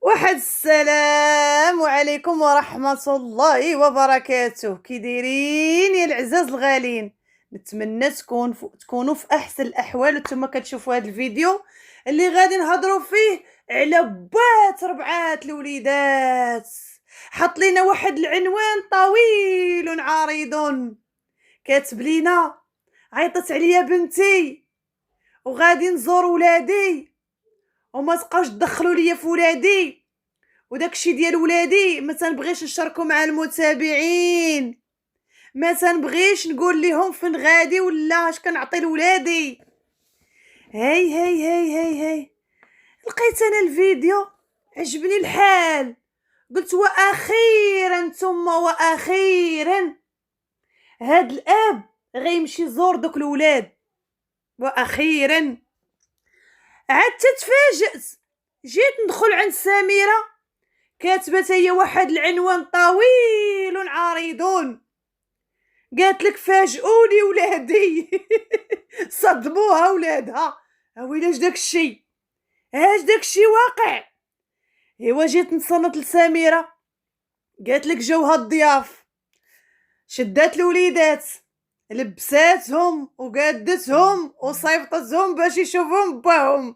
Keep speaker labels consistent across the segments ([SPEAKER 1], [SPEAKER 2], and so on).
[SPEAKER 1] واحد السلام عليكم ورحمة الله وبركاته. كي دايرين يا العزاز الغالين؟ نتمنى تكونوا في احسن الاحوال وانتم كتشوفوا هذا الفيديو اللي غادي نهضروا فيه على بات ربعات الوليدات. حط لينا واحد العنوان طويل عريض، كاتب لينا: عيطت عليا بنتي وغادي نزور ولادي وما تبقاوش تدخلوا ليا في ولادي، وداكشي ديال ولادي ما تنبغيش نشاركو مع المتابعين، ما تنبغيش نقول لهم فين غادي ولا اش كنعطي لولادي. هاي هاي هاي هاي هاي لقيت انا الفيديو عجبني الحال، قلت واخيرا ثم واخيرا هاد الاب غيمشي يزور دوك الولاد. واخيرا عاد تتفاجأت، جيت ندخل عند سميرة كاتبت هي واحد العنوان طويل عريض، قالت لك فاجئوني ولادي صدموها ولادها. اويلاش داكشي، اش داكشي واقع؟ ايوا جيت نصنت لسميرة، قالت لك جاوها الضياف، شدات الوليدات لبساتهم وقادتهم وصيفطتهم باش يشوفهم باهم،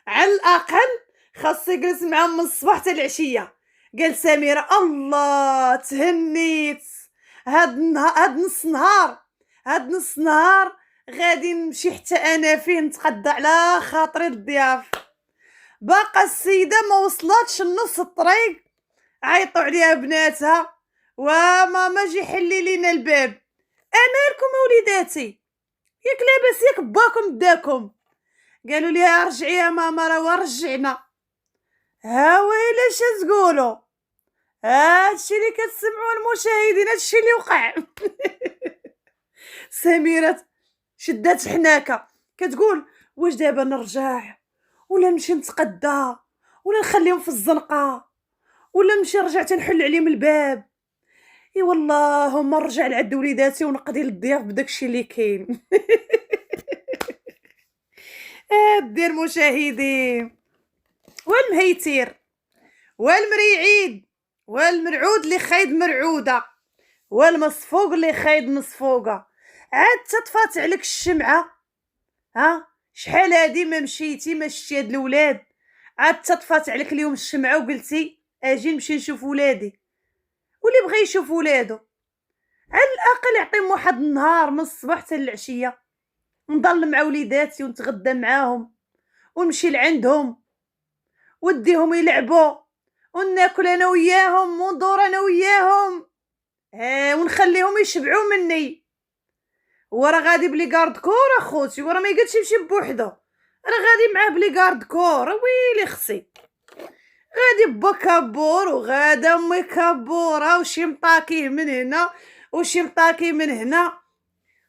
[SPEAKER 1] على الاقل خاص يجلس معاهم من الصباح حتى العشيه. قال سميرة: الله تهنيت، هاد نص نهار غادي نمشي حتى انا فيه نتقدى على خاطري الضياف. باقا السيده ما وصلاتش لنص الطريق عيطوا عليها بناتها: وماما جي حلي لينا الباب. امالكم وليداتي؟ ياك لاباس؟ ياك باكم داكم؟ قالوا لي رجعي يا ماما، راه رجعنا. ها ويلاش تقولوا؟ هادشي اللي كتسمعوا المشاهدين، هادشي اللي وقع. سميرة شدات حناكه كتقول: واش دابا نرجع ولا نمشي نتقدى ولا نخليهم في الزنقه ولا نمشي نرجع تنحل عليهم الباب؟ اي والله ما نرجع لعند وليداتي ونقضي للضياف بداكشي اللي كاين. دير مشاهدين، والمهيتير والمريعيد والمرعود اللي خايد مرعوده والمصفوق اللي خايد مصفوقه، عاد تطفات عليك الشمعه. ها شحال هادي ما مشيتي ما شتي هاد الولاد، عاد تطفات عليك اليوم الشمعه وقلتي اجي نمشي نشوف ولادي. واللي بغى يشوف ولادو على الاقل يعطيهم واحد النهار من الصباح حتى العشيه، نضل مع وليداتي ونتغدى معاهم ونمشي لعندهم وديهم يلعبوا وناكل انا وياهم وندور انا وياهم، ونخليهم يشبعوا مني. ورا غادي بلي كارد كور اخوتي، ورا ما يقدش يمشي بوحدو، راه غادي معاه بلي كارد كور. ويلي خصي غادي بكابور وغادا امي كابوره وشي مطاكيه من هنا وشي مطاكي من هنا.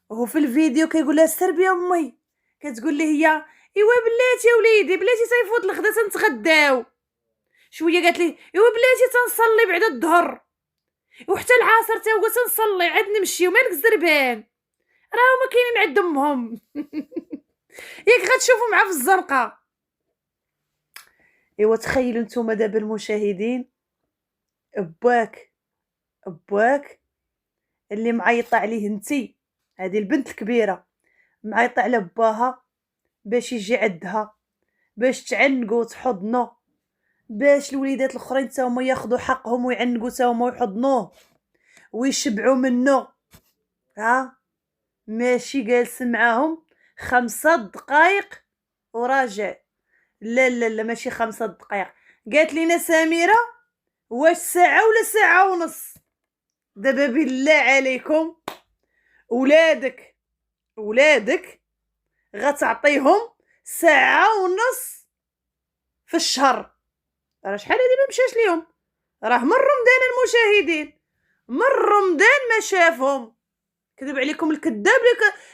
[SPEAKER 1] وهو في الفيديو كيقول لها: سربي يا امي. كتقول لي هي: ايوا بلاتي يا وليدي بلاتي تيفوت الغدا تنتغداو شويه. قالت لي: ايوا بلاتي تنصلي بعد الظهر وحتى العصر تا هو تنصلي، عاد نمشيو مالك زربان، راهما كاينين عند امهم. ياك غتشوفوا معاه في الزنقه. ايوا تخيلوا نتوما دابا المشاهدين، باك اللي معيطه عليه انتي، هذه البنت الكبيره معيطه على باها باش يجي عندها باش تعنقو تحضنو، باش الوليدات الاخرين تا هما ياخذوا حقهم ويعنقوا تا هما ويحضنوه ويشبعوا منه. ماشي جالس معاهم 5 دقائق وراجع. لا لا لا ماشي 5 دقائق، قالت لينا سميرة: واش ساعة ولا ساعة ونص؟ دابا بالله عليكم ولادك غتعطيهم ساعة ونص في الشهر؟ راه شحال هادي ما مشاش ليهم، راه من رمضان المشاهدين، من رمضان ما شافهم. كذب عليكم الكذاب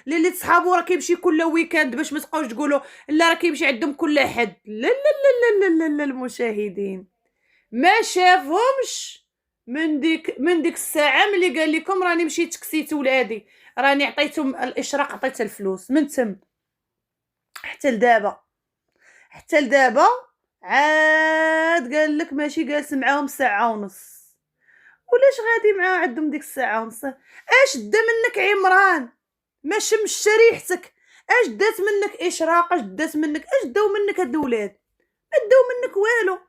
[SPEAKER 1] اللي صحابو راه كيمشي كل ويكاند، باش ما تبقاوش تقولوا لا راه كيمشي عندهم كل احد. لا لا لا لا لا لا المشاهدين ما شافهمش من ديك الساعه ملي قال لكم راني مشيت كسيت ولادي، راني عطيتهم الاشراق، عطيت الفلوس من تم حتى لدابا عاد قال لك ماشي جالس معاهم ساعه ونص، ولاش غادي معاه عندهم ديك الساعه ونص؟ اش دا منك عمران؟ ما شمش ريحتك؟ اش دات منك اشراق؟ اش دات منك؟ اش داو منك هاد الولاد؟ ما داو منك والو،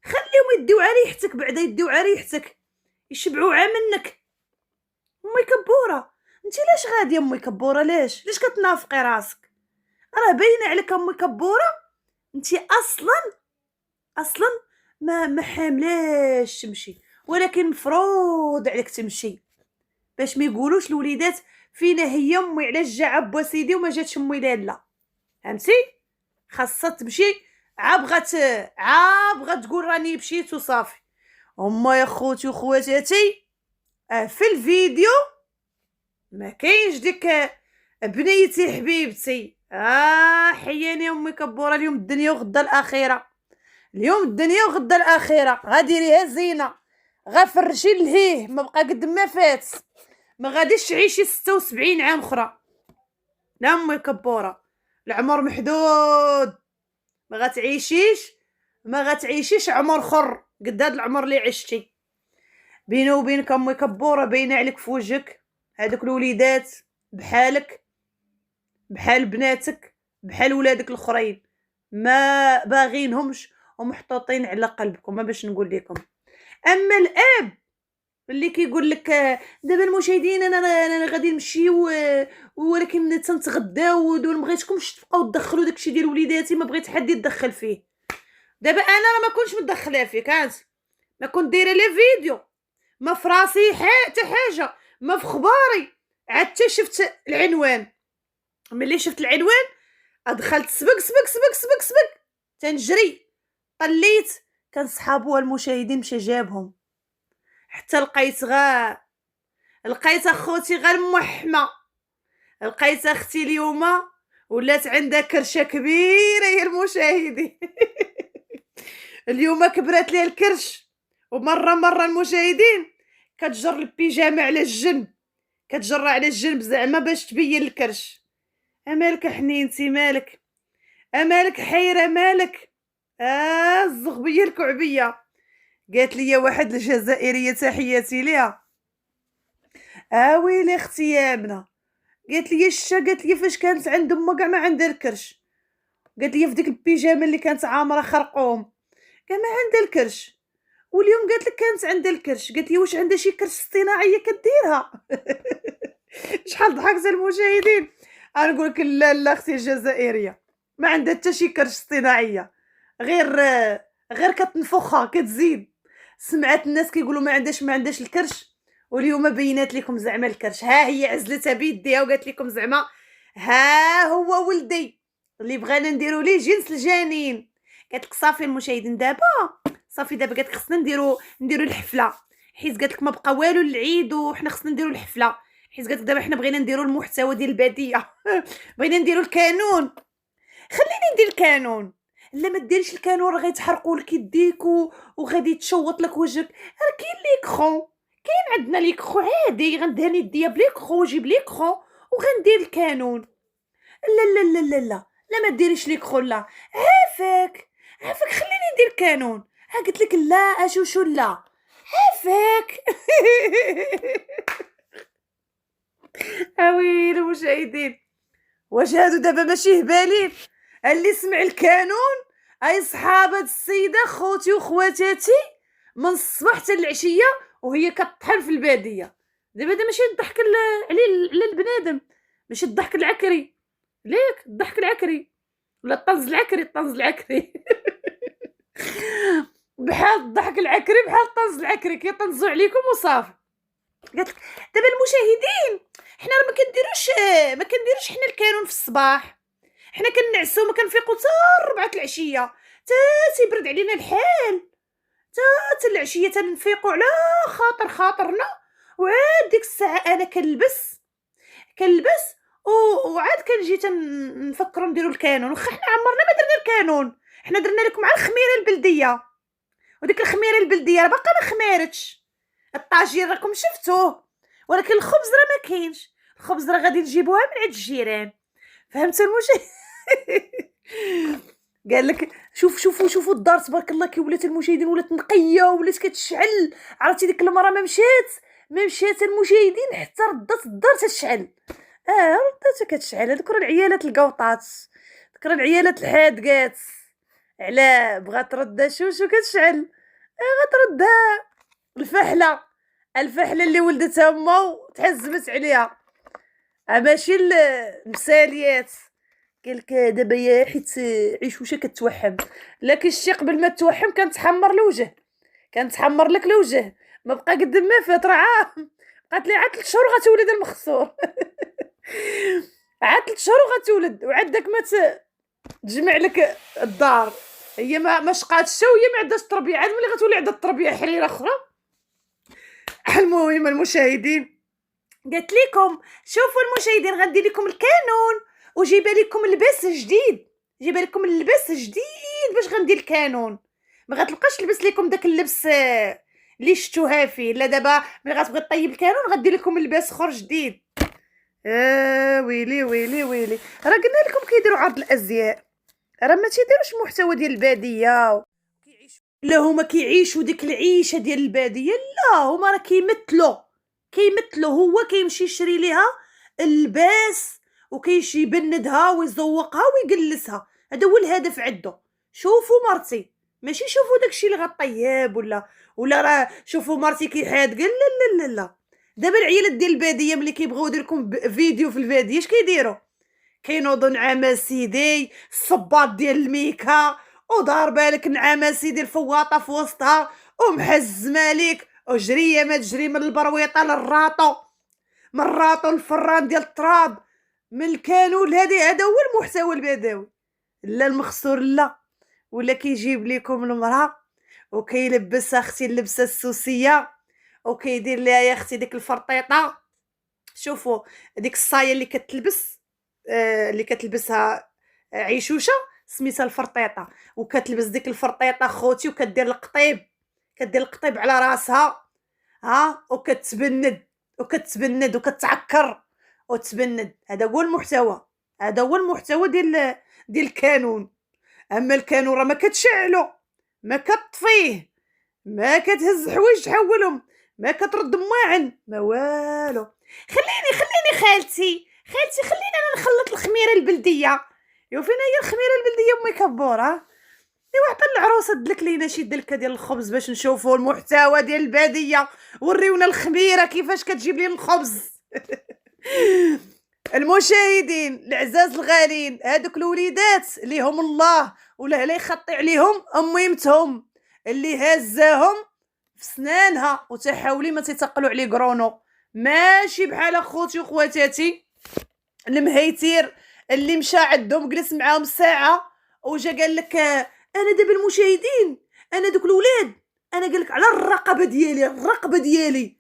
[SPEAKER 1] خليهم يديو على ريحتك، بعدا يديو على ريحتك يشبعوا منك. امي كبوره انت لاش غاديه؟ امي كبوره لاش كتنافقي راسك؟ راه باينه عليك امي كبوره انت اصلا ما حاملاش تمشي، ولكن مفروض عليك تمشي باش ما يقولوش الوليدات فينا هي امي علاش جا عبا سيدي وما جاتش امي لالا. فهمتي؟ خاصها تمشي، عابغه تقول راني مشيت وصافي. هما يا خوتي وخواتاتي في الفيديو ما كاينش ديك بنيتي حبيبتي حياني امي كبوره. اليوم الدنيا وغدا الاخره، اليوم الدنيا وغدا الاخره، غاديريها زينه، غفرشي لهيه ما بقى قد ما فات، ما غاديش تعيشي 76 عام اخرى. لا امي كبوره العمر محدود، ما غتعيشيش عمر خر قد هاد العمر اللي عشتي. بيني وبينك امي كبوره باينه عليك في وجهك هذوك الوليدات بحالك، بحال بناتك، بحال ولادك الاخرين، ما باغينهمش ومحطوطين على قلبكم. ما باش نقول لكم. اما الاب اللي كيقول لك دابا المشاهدين انا غادي نمشي ولكن تنتغداو ودول ما بغيتكمش تبقاو تدخلوا داكشي ديال وليداتي، ما بغيت حد يتدخل فيه. دابا انا راه ما كنتش متدخله فيه، كانت ما كنت دايره لي فيديو، ما في راسي حتى حاجه، ما في خباري. عاد شفت العنوان، ملي شفت العنوان دخلت سبق تنجري، طليت كان صحابو المشاهدين مشى جابهم، حتى لقيت اخوتي غير محمه، لقيت اختي اليوم ولات عندها كرشه كبيره يا المشاهدين. اليوم كبرت لي الكرش، ومره المشاهدين كتجر البيجامه على الجنب، كتجر على الجنب زعما باش تبين الكرش. امالك حنينتي؟ مالك حيره؟ مالك الزغبيه الكعبيه؟ قالت لي واحد الجزائريه تحياتي ليها، ويلي اختي يا ابنه، قالت لي قالت لي فاش كانت عند امها كاع ما عندها الكرش، قالت لي في ديك البيجامه اللي كانت عامره خرقوم كاع ما عندها الكرش، واليوم قالت لك كانت عندها الكرش. قالت لي واش عندها شي كرش اصطناعيه كديرها؟ شحال ضحكت المشاهدين. انا نقول لك لا اختي الجزائريه ما عندها حتى شي كرش اصطناعيه، غير كتنفخها كتزيد. سمعت الناس كيقولوا ما عندهاش الكرش، واليوم بينات لكم زعما الكرش. ها هي عزلتها بيديها وقالت لكم زعما ها هو ولدي اللي بغينا نديروا ليه جنس الجنين. قالت لك صافي المشاهدين دابا قالت لك خصنا نديروا الحفله، حيت قالت لك ما بقى والو العيد وحنا خصنا نديروا الحفله، حيت قالت لك دابا حنا بغينا نديروا المحتوى ديال الباديه. بغينا نديروا الكانون. خليني ندير الكانون. لا ما ديريش الكانون راه غيتحرقوا لك يديك وغادي تشوط لك وجهك. راه كاين ليكرون، كاين عندنا ليكرون عادي، غندهن يديا بليكرون وجيب ليكرون وغندير الكانون. لا ما ديريش ليكرون. لا عافاك خليني ندير الكانون. قلت لك لا اشوشو لا عافاك. ويلي المشاهدين واش هادو دابا ماشي هبالين؟ اللي سمع الكانون اي صحاب هاد السيده خوتي وخواتاتي من الصباح حتى العشيه وهي كطحن في الباديه. دابا هذا ماشي الضحك على البنادم، ماشي الضحك العكري ليك، الضحك العكري ولا الطنز العكري. بحال الضحك العكري بحال الطنز العكري كيطنزوا عليكم وصافي. قالت لك دابا المشاهدين حنا راه ما كنديروش حنا الكانون في الصباح، حنا كنعسو ما كنفيقو حتى 4 العشيه، تا تيبرد علينا الحال، تا العشيه تنفيقو على خاطرنا، وعاد ديك الساعه انا كنلبس وعاد كنجي تنفكروا نديروا الكانون. واخا حنا عمرنا ما درنا الكانون، حنا درنا لكم مع الخميره البلديه، وديك الخميره البلديه راه باقا ما خمارتش. الطاجين راكم شفتوه، ولكن الخبز راه ما كاينش. الخبز راه غادي نجيبوها من عند الجيران. فهمتوا المشاهدين؟ قال لك شوفوا الدار تبارك الله كي ولات المشاهدين، ولات نقيه ولات كتشعل. عرفتي ديك المراه ما مشات المشاهدين حتى ردات الدار تشعل. ردات كتشعل. ذكر العيالات القوطات، ذكر العيالات الحادقات. علاه بغات ترد شوشو كتشعل؟ غتردها الفحله اللي ولدتها ما وتحزمت عليها. ماشي المثاليات. قالك دابا يا حيت عيشوشه كتوحم، لكن الشي قبل ما توحم كان تحمر الوجه، كان تحمر لك الوجه، ما بقى قد ما فات. راه بقات لي عاد 3 شهور غتولد المخصور. عاد 3 شهور غتولد، وعندك ما تجمع لك الدار. هي ما شقاتش وهي ما عندهاش تربيه، عاد ملي غتولي عندها التربيه حريره اخرى. المهم المشاهدين، قالت لكم شوفوا المشاهدين غندير لكم الكانون وجيبه لكم اللباس جديد، جيبه لكم اللباس جديد باش غندير الكانون. ما غتلقاش تلبس لكم داك اللبس اللي شفتوها فيه. لا دابا ملي غتبغي طيب الكانون غندير لكم اللباس اخر جديد. ويلي ويلي ويلي، راه قلنا لكم كيديروا عرض الازياء، راه ما تيديروش محتوى ديال الباديه لا هما كيعيشوا ديك العيشه ديال الباديه. لا هما راه كيمثلوا هو كيمشي يشري ليها اللباس وكيمشي يبندها ويزوقها ويجلسها. هذا هو الهدف عنده. شوفوا مرتي، ماشي شوفوا داكشي اللي غطياب ولا راه شوفوا مرتي كي حاد. قال لا لا لا لا. دابا العيالات ديال الباديه ملي كيبغيو يدير لكم فيديو في الباديه اش كيديروا؟ كينوضوا نعامه سيدي الصباط ديال الميكا وضاربه لك نعامه سيدي الفواطه في وسطها ومحزمه ليك وجريه ما تجري من البرويطه للراطو، من الراطو للفران ديال التراب، من الكانون. هذا هو المحتوى البدوي. لا المخسور لا، ولا كيجيب لكم المراه وكيلبسها اختي اللبسه السوسيه وكيدير ليها يا اختي ديك الفرطيطه. شوفوا ديك الصايه اللي كتلبس اللي كتلبسها عيشوشه سميتها الفرطيطه، وكتلبس ديك الفرطيطه خوتي وكدير القطيب، كدير القطيب على راسها وكتبند وكتعكر وتبند. هذا هو المحتوى، هذا هو المحتوى ديال الكانون. اما الكانون راه ما كتشعلو، ما كتطفيه، ما كتهز حوايج تحولهم، ما كترد مواعن، ما والو. خليني خالتي خليني انا نخلط الخميره البلديه. فين هي الخميره البلديه امي كبوره؟ ايوا عطا العروسه دلك لينا شي دلكه ديال الخبز باش نشوفوا المحتوى ديال الباديه. وريونا الخميره كيفاش كتجيب لي الخبز. المشاهدين العزاز الغالين، هادوك الوليدات اللي هم الله ولا لا يخطي عليهم اميمتهم اللي هزاهم في سنانها وتحاولي ما تيتقلوا عليه قرونو، ماشي بحال اخوتي وخواتاتي المهيتير اللي مشى عندهم جلس معاهم ساعه وجا قال لك انا دابا المشاهدين انا دوك الولاد انا قال لك على الرقبه ديالي.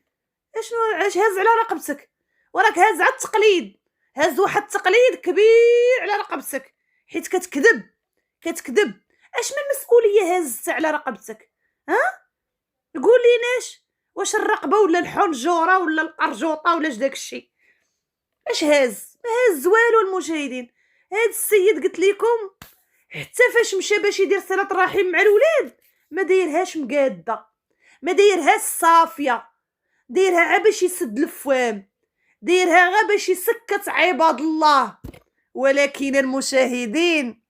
[SPEAKER 1] اش هاز على رقبتك؟ وراك هاز على التقليد، هاز واحد التقليد كبير على رقبتك حيت كتكذب. اش من مسؤوليه هازت على رقبتك؟ قول ليناش واش الرقبه ولا الحنجوره ولا القرجوطه ولا داك الشيء؟ اش هاز؟ ما هاز والو. المشاهدين هاد السيد قلت لكم حتى فاش مشى باش يدير صله الرحم مع الولاد ما دايرهاش مقاده، ما دايرهاش صافيه، دايرها غير باش يسد الفوام، دايرها غير باش يسكت عباد الله. ولكن المشاهدين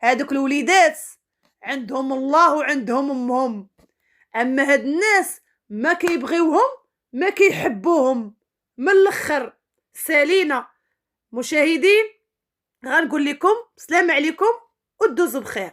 [SPEAKER 1] هادوك الوليدات عندهم الله وعندهم امهم، اما هاد الناس ما كيبغيوهم ما كيحبوهم. من الاخر سالينا مشاهدين غنقول لكم السلام عليكم ودوزوا بخير.